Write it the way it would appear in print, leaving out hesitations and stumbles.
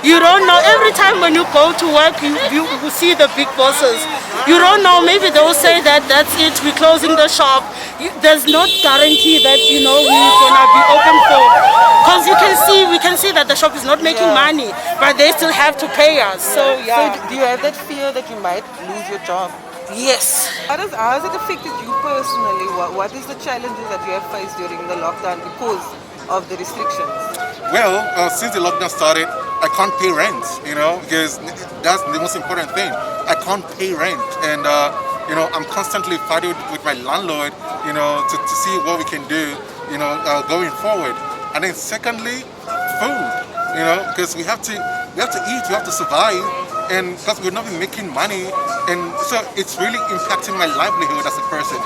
You don't know. Every time when you go to work, you see the big bosses. You don't know. Maybe they'll say that that's it. We're closing the shop. There's no guarantee that we're gonna be open for. Because we can see that the shop is not making money, but they still have to pay us. So yeah. So do you have that fear that you might lose your job? Yes. How has it affected you personally? What is the challenges that you have faced during the lockdown because of the restrictions? Well, since the lockdown started, I can't pay rent, because that's the most important thing. I can't pay rent, and I'm constantly fighting with my landlord, to see what we can do, going forward. And then secondly, food, because we have to eat, we have to survive, and because we're not making money, and so it's really impacting my livelihood as a person.